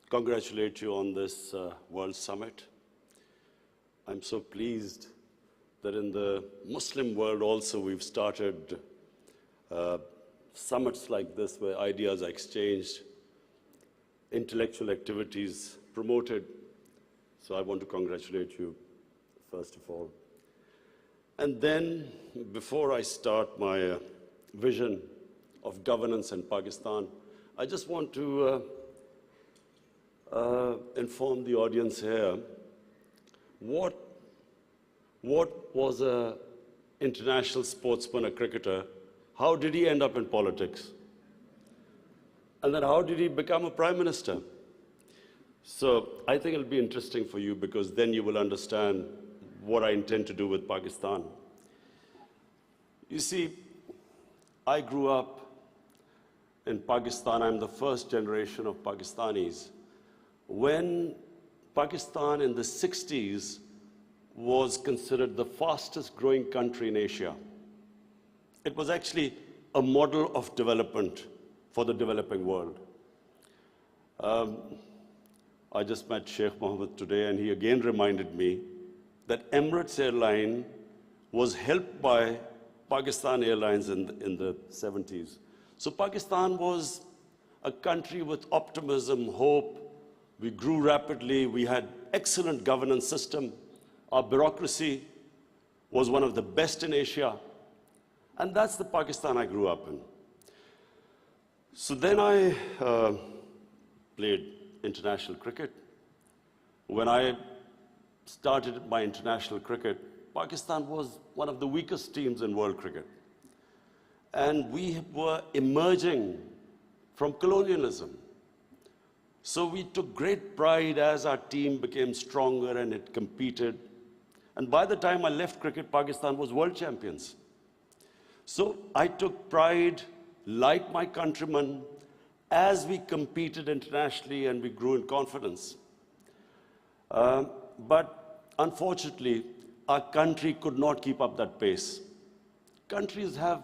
congratulate you on this World Summit. I'm so pleased that in the Muslim world also we've started summits like this where ideas are exchanged, intellectual activities promoted. So I want to congratulate you, first of all. And then, before I start my vision of governance in Pakistan, I just want to inform the audience here what was an international sportsman, a cricketer, how did he end up in politics? And then how did he become a prime minister? So I think it'll be interesting for you because then you will understand what I intend to do with Pakistan. You see, I grew up in Pakistan. I'm the first generation of Pakistanis. When Pakistan in the 60s was considered the fastest growing country in Asia. It was actually a model of development for the developing world. I just met Sheikh Mohammed today, and he again reminded me that Emirates Airline was helped by Pakistan Airlines in the 70s. So Pakistan was a country with optimism, hope. We grew rapidly. We had excellent governance system. Our bureaucracy was one of the best in Asia. And that's the Pakistan I grew up in. So then I played international cricket. When I started my international cricket, Pakistan was one of the weakest teams in world cricket. And we were emerging from colonialism. So we took great pride as our team became stronger and it competed. And by the time I left cricket, Pakistan was world champions. So I took pride, like my countrymen, as we competed internationally and we grew in confidence. But unfortunately, our country could not keep up that pace. Countries have,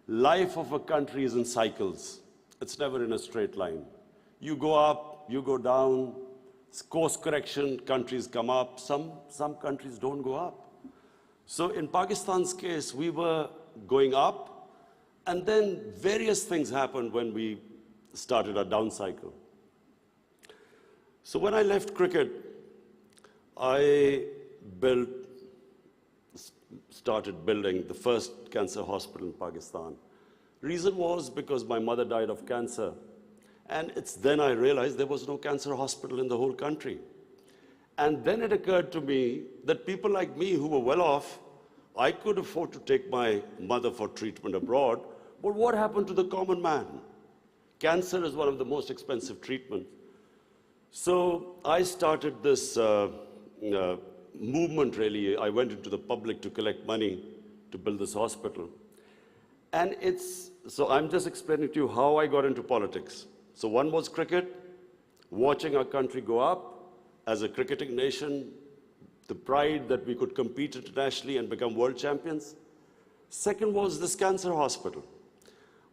life of a country is in cycles. It's never in a straight line. You go up, you go down, course correction, countries come up, some countries don't go up. So in Pakistan's case, we were going up, and then various things happened when we started our down cycle. So when I left cricket, I started building the first cancer hospital in Pakistan. Reason was because my mother died of cancer. And it's then I realized there was no cancer hospital in the whole country. And then it occurred to me that people like me who were well off, I could afford to take my mother for treatment abroad, but what happened to the common man? Cancer is one of the most expensive treatments. So I started this movement, really. I went into the public to collect money to build this hospital. And so I'm just explaining to you how I got into politics. So one was cricket, watching our country go up as a cricketing nation, the pride that we could compete internationally and become world champions. Second was this cancer hospital.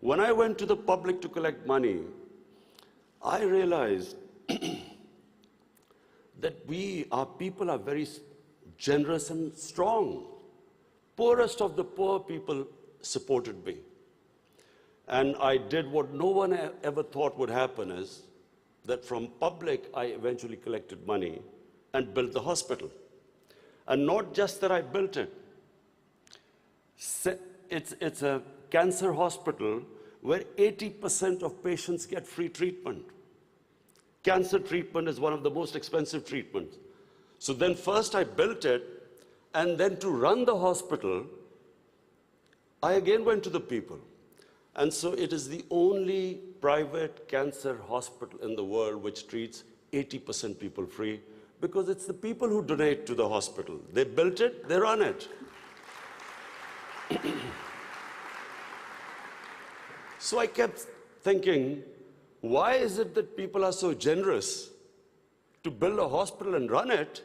When I went to the public to collect money, I realized that our people are very generous and strong. Poorest of the poor people supported me. And I did what no one ever thought would happen, is that from public, I eventually collected money and built the hospital. And not just that I built it. It's a cancer hospital where 80% of patients get free treatment. Cancer treatment is one of the most expensive treatments. So then first I built it, and then to run the hospital, I again went to the people. And so it is the only private cancer hospital in the world which treats 80% people free, because it's the people who donate to the hospital. They built it, they run it. So I kept thinking, why is it that people are so generous to build a hospital and run it,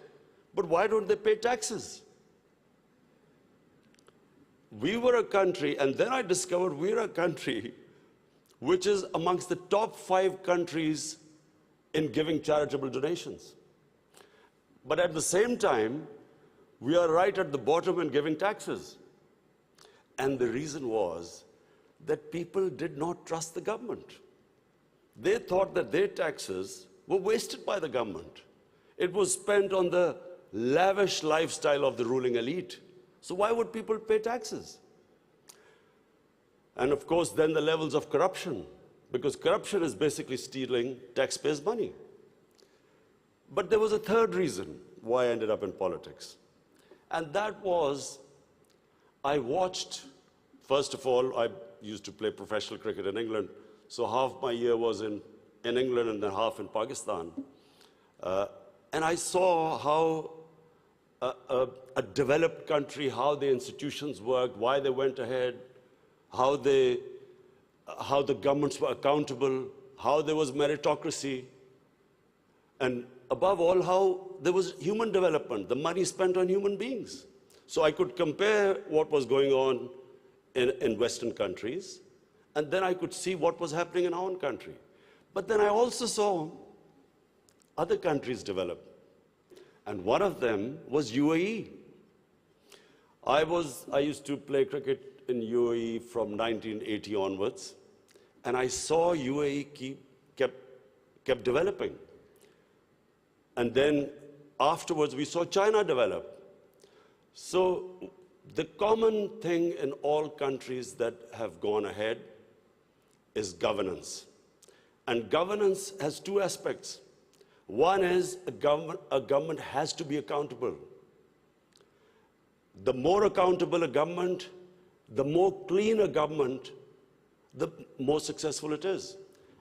but why don't they pay taxes? We were a country, and then I discovered we're a country which is amongst the top 5 countries in giving charitable donations. But at the same time, we are right at the bottom in giving taxes. And the reason was that people did not trust the government. They thought that their taxes were wasted by the government. It was spent on the lavish lifestyle of the ruling elite. So why would people pay taxes? And of course, then the levels of corruption, because corruption is basically stealing taxpayers' money. But there was a third reason why I ended up in politics. And that was, I watched, first of all, I used to play professional cricket in England, so half my year was in England and then half in Pakistan. And I saw how a developed country, how the institutions worked, why they went ahead, how the governments were accountable, how there was meritocracy, and above all, how there was human development, the money spent on human beings. So I could compare what was going on in Western countries, and then I could see what was happening in our own country. But then I also saw other countries develop, and one of them was UAE. I used to play cricket in UAE from 1980 onwards, and I saw UAE kept developing. And then afterwards, we saw China develop. So the common thing in all countries that have gone ahead is governance. And governance has two aspects. One is a government has to be accountable. The more accountable a government, the more clean a government, the more successful it is.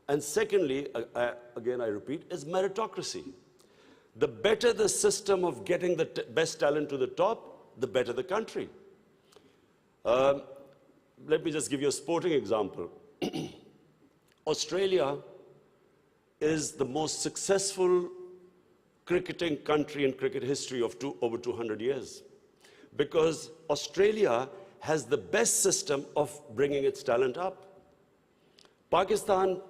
And secondly, again I repeat, is meritocracy. The better the system of getting the best talent to the top, the better the country. Let me just give you a sporting example. Australia is the most successful cricketing country in cricket history of over 200 years, because Australia has the best system of bringing its talent up. Pakistan,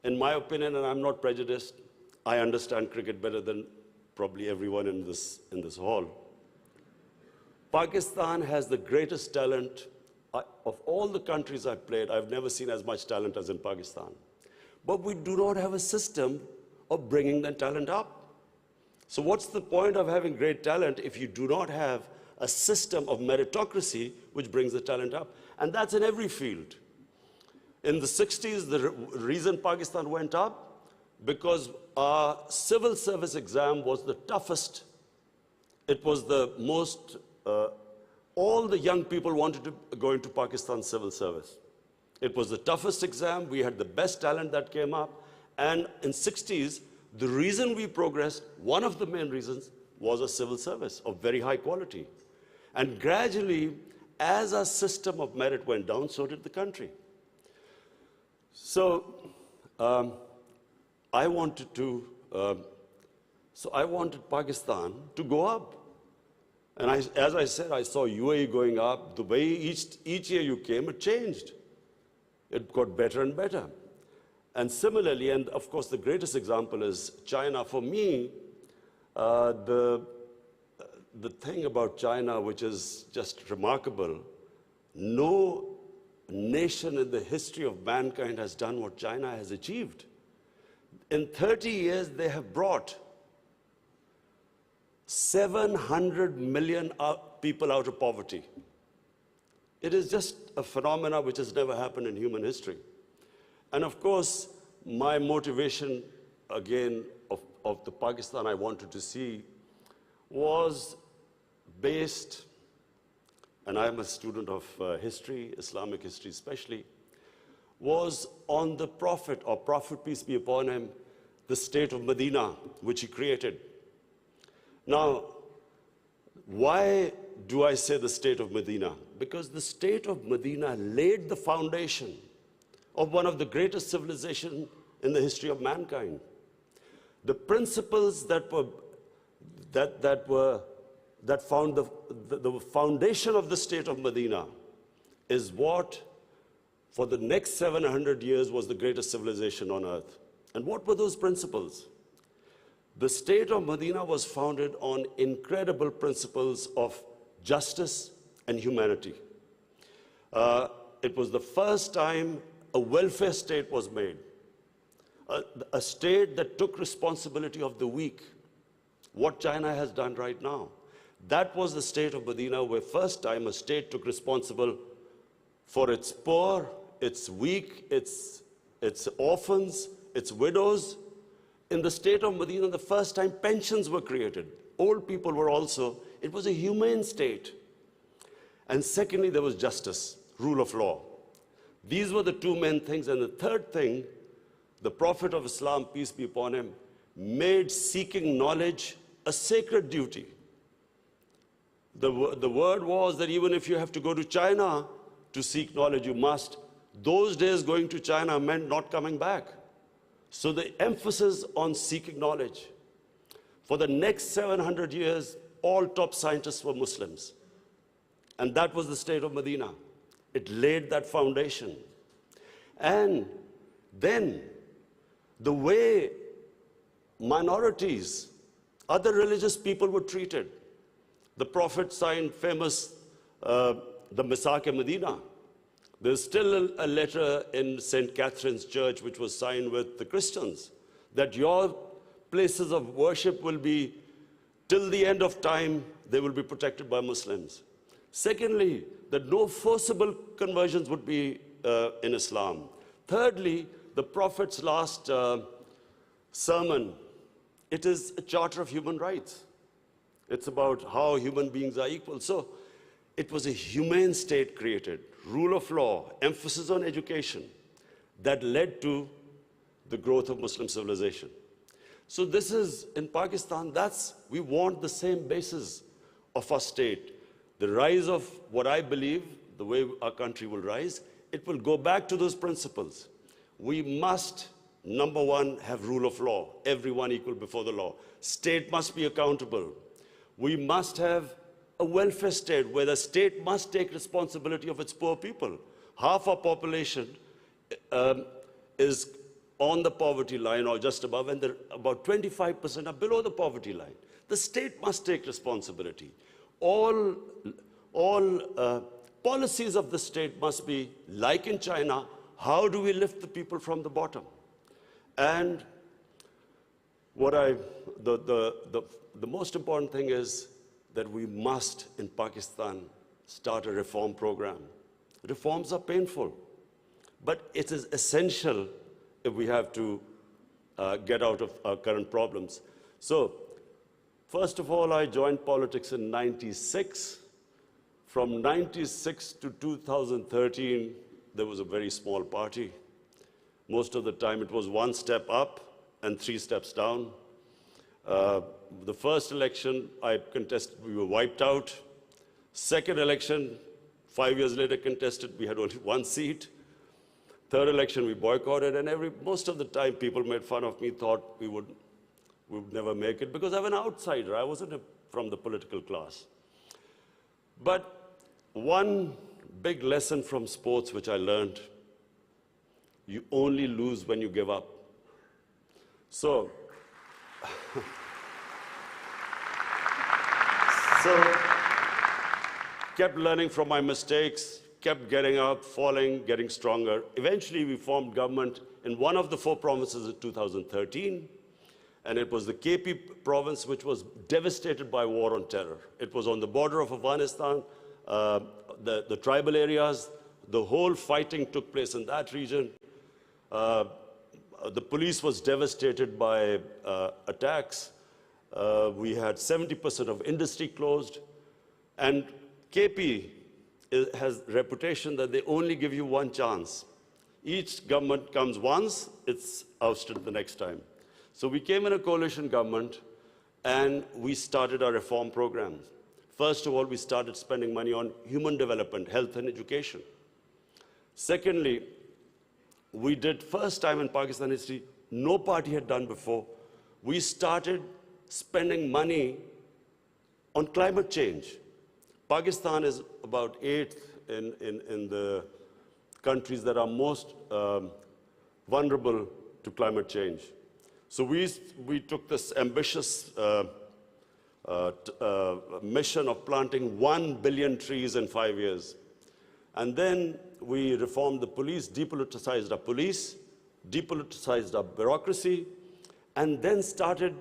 in my opinion, and I'm not prejudiced, I understand cricket better than probably everyone in this hall. Pakistan has the greatest talent. Of all the countries I've played, I've never seen as much talent as in Pakistan. But we do not have a system of bringing that talent up. So what's the point of having great talent if you do not have a system of meritocracy which brings the talent up? And that's in every field. In the 60s, the reason Pakistan went up, because our civil service exam was the toughest. It was the most, all the young people wanted to go into Pakistan's civil service. It was the toughest exam. We had the best talent that came up. And in 60s, the reason we progressed, one of the main reasons, was a civil service of very high quality. And gradually, as our system of merit went down, so did the country. So I wanted Pakistan to go up. And as I said, I saw UAE going up. Dubai, each year you came, it changed. It got better and better. And similarly, and of course the greatest example is China. For me, the thing about China, which is just remarkable, no nation in the history of mankind has done what China has achieved. In 30 years, they have brought 700 million people out of poverty. It is just a phenomenon which has never happened in human history. And of course, my motivation, again, of the Pakistan I wanted to see was based, and I'm a student of history, Islamic history especially, was on the Prophet, or Prophet, peace be upon him, the state of Medina, which he created. Now, why do I say the state of Medina? Because the state of Medina laid the foundation of one of the greatest civilizations in the history of mankind. The principles that found the foundation of the state of Medina is what, for the next 700 years, was the greatest civilization on earth. And what were those principles? The state of Medina was founded on incredible principles of justice and humanity. It was the first time a welfare state was made, a state that took responsibility of the weak, what China has done right now. That was the state of Medina, where first time a state took responsible for its poor, its weak, its orphans, its widows. In the state of Medina, the first time pensions were created. Old people were also, it was a humane state. And secondly, there was justice, rule of law. These were the two main things. And the third thing, the Prophet of Islam, peace be upon him, made seeking knowledge a sacred duty. The word was that even if you have to go to China to seek knowledge, you must. Those days going to China meant not coming back. So the emphasis on seeking knowledge. For the next 700 years, all top scientists were Muslims. And that was the state of Medina. It laid that foundation. And then the way minorities, other religious people were treated. The Prophet signed famous, the Misak-e-Medina. There's still a letter in St. Catherine's Church which was signed with the Christians, that your places of worship will be, till the end of time, they will be protected by Muslims. Secondly, that no forcible conversions would be in Islam. Thirdly, the Prophet's last sermon, it is a charter of human rights. It's about how human beings are equal. So it was a humane state created, rule of law, emphasis on education, that led to the growth of Muslim civilization. So this is, in Pakistan, we want the same basis of our state. The rise of what I believe, the way our country will rise, it will go back to those principles. We must, number one, have rule of law, everyone equal before the law. State must be accountable. We must have a welfare state where the state must take responsibility of its poor people. Half our population is on the poverty line or just above, and about 25% are below the poverty line. The state must take responsibility. All policies of the state must be, like in China, how do we lift the people from the bottom? And the most important thing is that we must, in Pakistan, start a reform program. Reforms are painful, but it is essential if we have to get out of our current problems. So, first of all, I joined politics in '96. From '96 to 2013, there was a very small party. Most of the time, it was one step up and 3 steps down. The first election I contested, we were wiped out. Second election, 5 years later contested, we had only 1 seat. Third election, we boycotted, and most of the time people made fun of me, thought we would never make it, because I'm an outsider. I wasn't from the political class. But one big lesson from sports which I learned, you only lose when you give up. So kept learning from my mistakes, kept getting up, falling, getting stronger. Eventually, we formed government in one of the 4 provinces in 2013, and it was the KP province, which was devastated by war on terror. It was on the border of Afghanistan, the tribal areas, the whole fighting took place in that region. The police was devastated by attacks. We had 70% of industry closed, and KP has a reputation that they only give you 1 chance. Each government comes once, it's ousted the next time. So we came in a coalition government, and we started our reform programs. First of all, we started spending money on human development, health and education. Secondly, we did, first time in Pakistan history, no party had done before, we started spending money on climate change. Pakistan is about 8th in the countries that are most vulnerable to climate change. So we took this ambitious mission of planting 1 billion trees in 5 years. And then we reformed the police, depoliticized our police, depoliticized our bureaucracy, and then started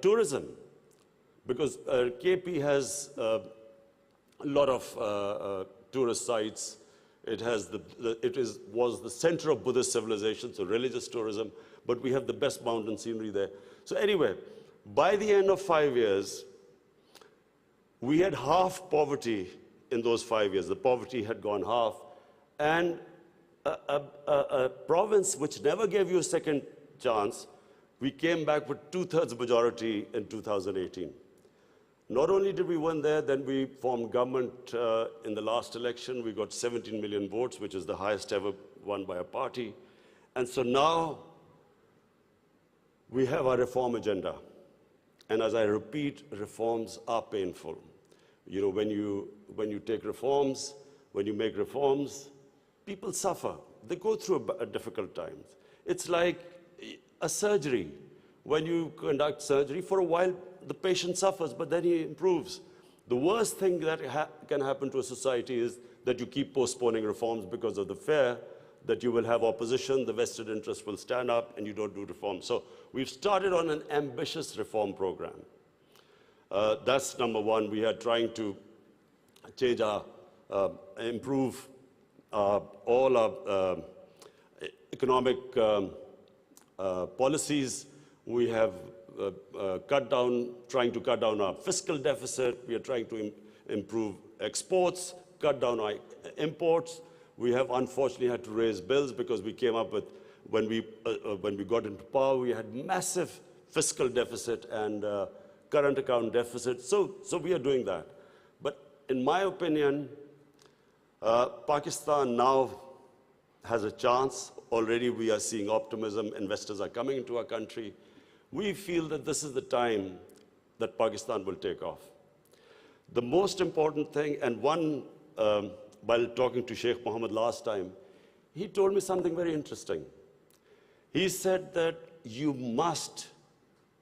tourism. Because KP has a lot of tourist sites. It was the center of Buddhist civilization, so religious tourism, but we have the best mountain scenery there. So anyway, by the end of 5 years, we had half poverty in those 5 years. The poverty had gone half. And a province which never gave you a second chance, we came back with 2/3 majority in 2018. Not only did we win there, then we formed government in the last election. We got 17 million votes, which is the highest ever won by a party. And so now we have our reform agenda. And as I repeat, reforms are painful. You know, when you take reforms, when you make reforms, people suffer. They go through difficult times. It's like a surgery. When you conduct surgery, for a while, the patient suffers, but then he improves. The worst thing that can happen to a society is that you keep postponing reforms because of the fear that you will have opposition, the vested interest will stand up, and you don't do reforms. So we've started on an ambitious reform program. That's number one. We are trying to change improve all our economic policies. We have trying to cut down our fiscal deficit. We are trying to improve exports, cut down our imports. We have unfortunately had to raise bills because we came up with, when we got into power, we had massive fiscal deficit and current account deficit. So we are doing that. But in my opinion, Pakistan now has a chance. Already we are seeing optimism. Investors are coming into our country. We feel that this is the time that Pakistan will take off. The most important thing, and while talking to Sheikh Mohammed last time, he told me something very interesting. He said that you must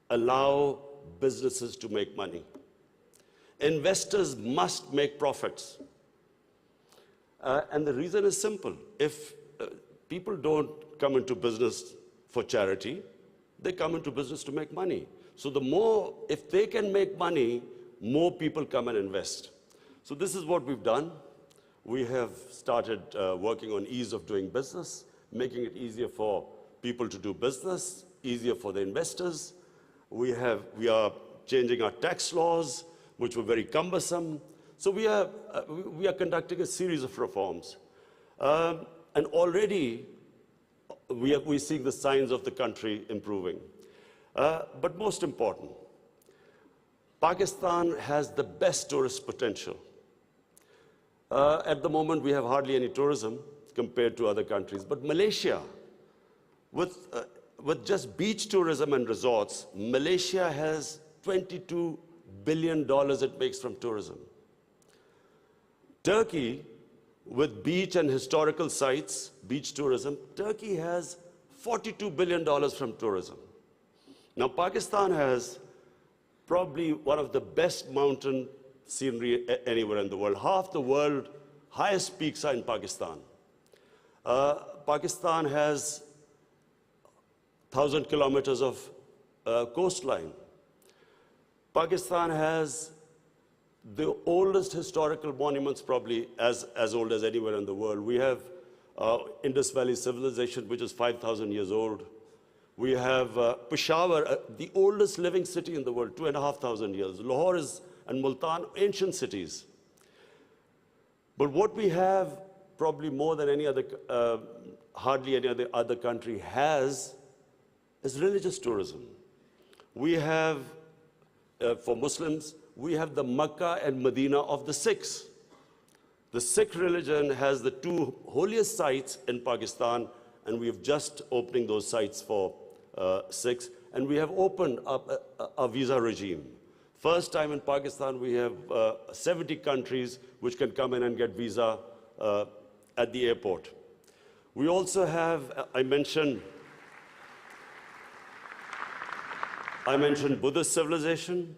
allow businesses to make money. Investors must make profits. And the reason is simple. If people don't come into business for charity, they come into business to make money. So if they can make money, more people come and invest. So this is what we've done. We have started working on ease of doing business, making it easier for people to do business, easier for the investors. We are changing our tax laws, which were very cumbersome. So we are conducting a series of reforms. And already, we're seeing the signs of the country improving. But most important, Pakistan has the best tourist potential. At the moment, we have hardly any tourism compared to other countries. But Malaysia, with just beach tourism and resorts, Malaysia has $22 billion it makes from tourism. Turkey, with beach and historical sites, beach tourism, Turkey has $42 billion from tourism. Now, Pakistan has probably one of the best mountain scenery anywhere in the world. Half the world's highest peaks are in Pakistan. Pakistan has 1,000 kilometers of coastline. Pakistan has the oldest historical monuments, probably as old as anywhere in the world. We have Indus Valley civilization, which is 5,000 years old. We have Peshawar, the oldest living city in the world, 2,500 years. Lahore and Multan, ancient cities. But what we have, probably more than any other, hardly any other country has, is religious tourism. We have, for Muslims, we have the Makkah and Medina of the Sikhs. The Sikh religion has the two holiest sites in Pakistan, and we have just opening those sites for Sikhs. And we have opened up a visa regime. First time in Pakistan, we have 70 countries which can come in and get visa at the airport. We also have, I mentioned I mentioned Buddhist civilization,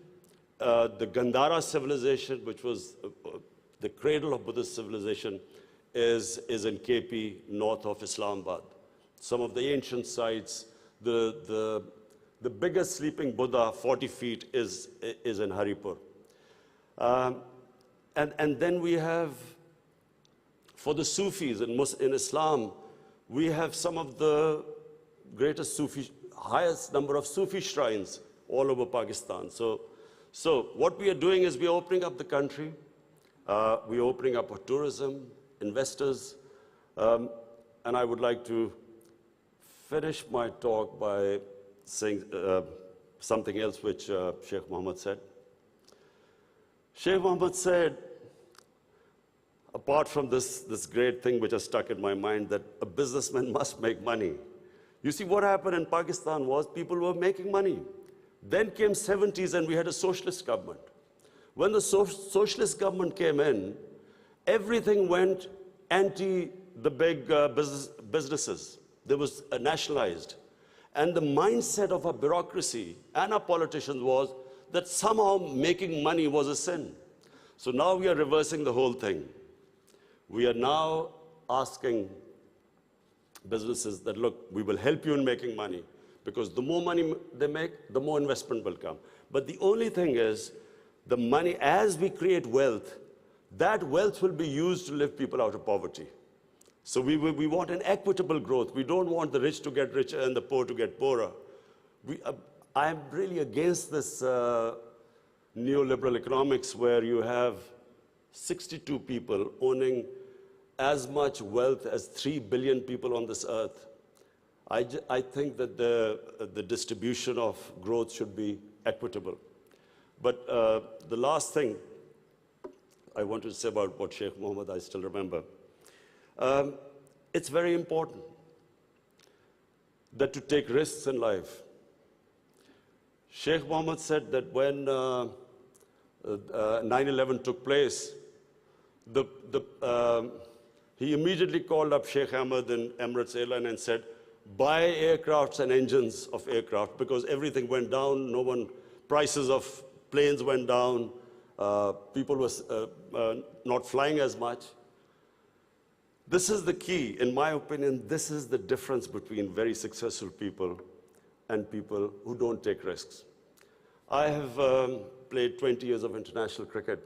the Gandhara civilization, which was the cradle of Buddhist civilization, is in KP, north of Islamabad. Some of the ancient sites, the biggest sleeping Buddha, 40 feet, is in Haripur. And then we have, for the Sufis in Islam, we have some of the greatest Sufi, highest number of Sufi shrines all over Pakistan. So what we are doing is we are opening up the country. We are opening up for tourism, investors. And I would like to finish my talk by saying something else which Sheikh Mohammed said. Sheikh Mohammed said, apart from this great thing which has stuck in my mind, that a businessman must make money. You see, what happened in Pakistan was people were making money. Then came 70s and we had a socialist government. When the socialist government came in, everything went anti the big businesses. They was nationalized. And the mindset of our bureaucracy and our politicians was that somehow making money was a sin. So now we are reversing the whole thing. We are now asking businesses that, look, we will help you in making money, because the more money they make, the more investment will come. But the only thing is, the money, as we create wealth, that wealth will be used to lift people out of poverty. So we want an equitable growth. We don't want the rich to get richer and the poor to get poorer. I'm really against this neoliberal economics where you have 62 people owning as much wealth as 3 billion people on this earth. I think that the distribution of growth should be equitable. But the last thing I want to say about what Sheikh Mohammed, I still remember. It's very important that to take risks in life. Sheikh Mohammed said that when 9/11 took place, he immediately called up Sheikh Ahmed and Emirates Airline and said, buy aircrafts and engines of aircraft, because everything went down. Prices of planes went down. People were not flying as much. This is the key. In my opinion, this is the difference between very successful people and people who don't take risks. I have played 20 years of international cricket.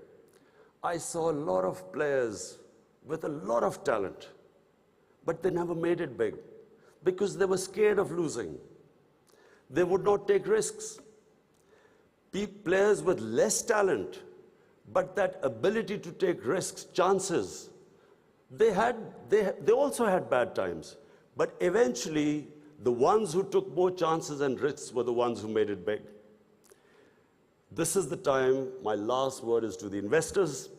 I saw a lot of players with a lot of talent, but they never made it big because they were scared of losing. They would not take risks. Players with less talent, but that ability to take risks, chances, they also had bad times. But eventually, the ones who took more chances and risks were the ones who made it big. This is the time, my last word is to the investors.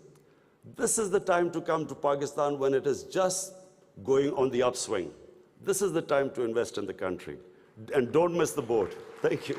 This is the time to come to Pakistan when it is just going on the upswing. This is the time to invest in the country. And don't miss the boat. Thank you.